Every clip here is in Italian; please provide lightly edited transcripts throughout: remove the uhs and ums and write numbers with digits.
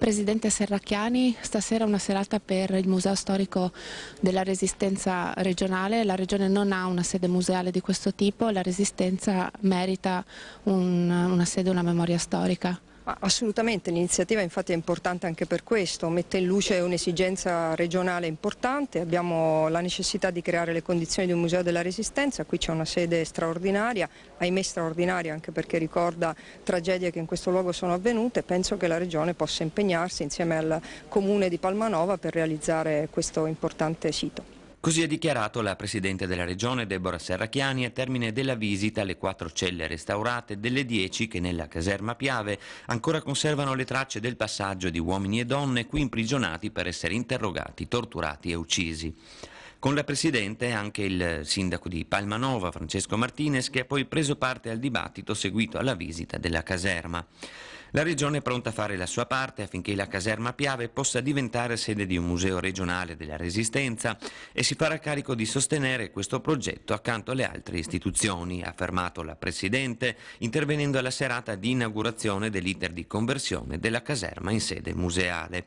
Presidente Serracchiani, stasera è una serata per il Museo Storico della Resistenza regionale. La Regione non ha una sede museale di questo tipo, la Resistenza merita una sede, una memoria storica. Assolutamente, l'iniziativa infatti è importante anche per questo, mette in luce un'esigenza regionale importante, abbiamo la necessità di creare le condizioni di un museo della Resistenza, qui c'è una sede straordinaria, ahimè straordinaria anche perché ricorda tragedie che in questo luogo sono avvenute, penso che la Regione possa impegnarsi insieme al Comune di Palmanova per realizzare questo importante sito. Così ha dichiarato la Presidente della Regione Deborah Serracchiani a termine della visita alle 4 celle restaurate delle 10 che nella caserma Piave ancora conservano le tracce del passaggio di uomini e donne qui imprigionati per essere interrogati, torturati e uccisi. Con la Presidente anche il sindaco di Palmanova, Francesco Martinez, che ha poi preso parte al dibattito seguito alla visita della caserma. La Regione è pronta a fare la sua parte affinché la caserma Piave possa diventare sede di un museo regionale della Resistenza e si farà carico di sostenere questo progetto accanto alle altre istituzioni, ha affermato la Presidente, intervenendo alla serata di inaugurazione dell'iter di conversione della caserma in sede museale.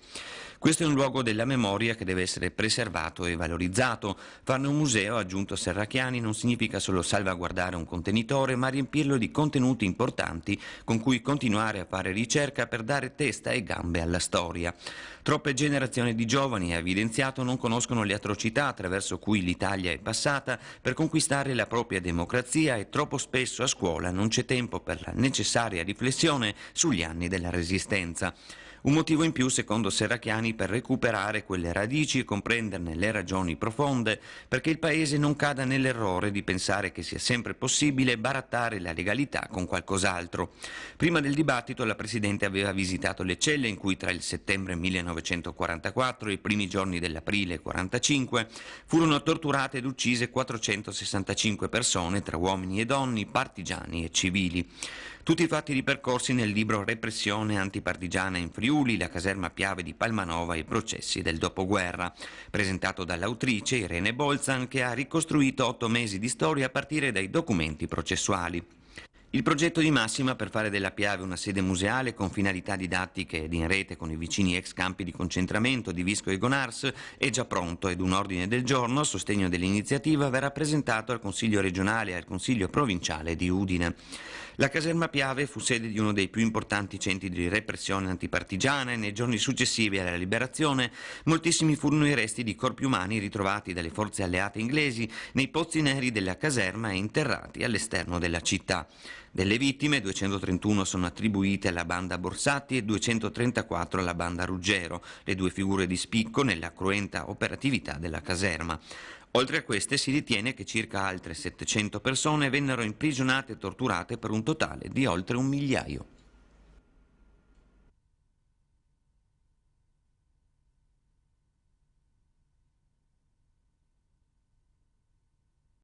Questo è un luogo della memoria che deve essere preservato e valorizzato. Farne un museo, ha aggiunto Serracchiani, non significa solo salvaguardare un contenitore, ma riempirlo di contenuti importanti con cui continuare a fare ricerca per dare testa e gambe alla storia. Troppe generazioni di giovani, ha evidenziato, non conoscono le atrocità attraverso cui l'Italia è passata per conquistare la propria democrazia e troppo spesso a scuola non c'è tempo per la necessaria riflessione sugli anni della Resistenza. Un motivo in più, secondo Serracchiani, per recuperare quelle radici e comprenderne le ragioni profonde, perché il Paese non cada nell'errore di pensare che sia sempre possibile barattare la legalità con qualcos'altro. Prima del dibattito la Presidente aveva visitato le celle in cui tra il settembre 1944 e i primi giorni dell'aprile 1945 furono torturate ed uccise 465 persone tra uomini e donne, partigiani e civili. Tutti i fatti ripercorsi nel libro Repressione antipartigiana in Friuli, la caserma Piave di Palmanova e i processi del dopoguerra, presentato dall'autrice Irene Bolzan, che ha ricostruito 8 mesi di storia a partire dai documenti processuali. Il progetto di Massima per fare della Piave una sede museale con finalità didattiche ed in rete con i vicini ex campi di concentramento di Visco e Gonars è già pronto ed un ordine del giorno a sostegno dell'iniziativa verrà presentato al Consiglio regionale e al Consiglio provinciale di Udine. La caserma Piave fu sede di uno dei più importanti centri di repressione antipartigiana e nei giorni successivi alla liberazione moltissimi furono i resti di corpi umani ritrovati dalle forze alleate inglesi nei pozzi neri della caserma e interrati all'esterno della città. Delle vittime, 231 sono attribuite alla banda Borsatti e 234 alla banda Ruggero, le 2 figure di spicco nella cruenta operatività della caserma. Oltre a queste si ritiene che circa altre 700 persone vennero imprigionate e torturate per un totale di oltre 1 migliaio.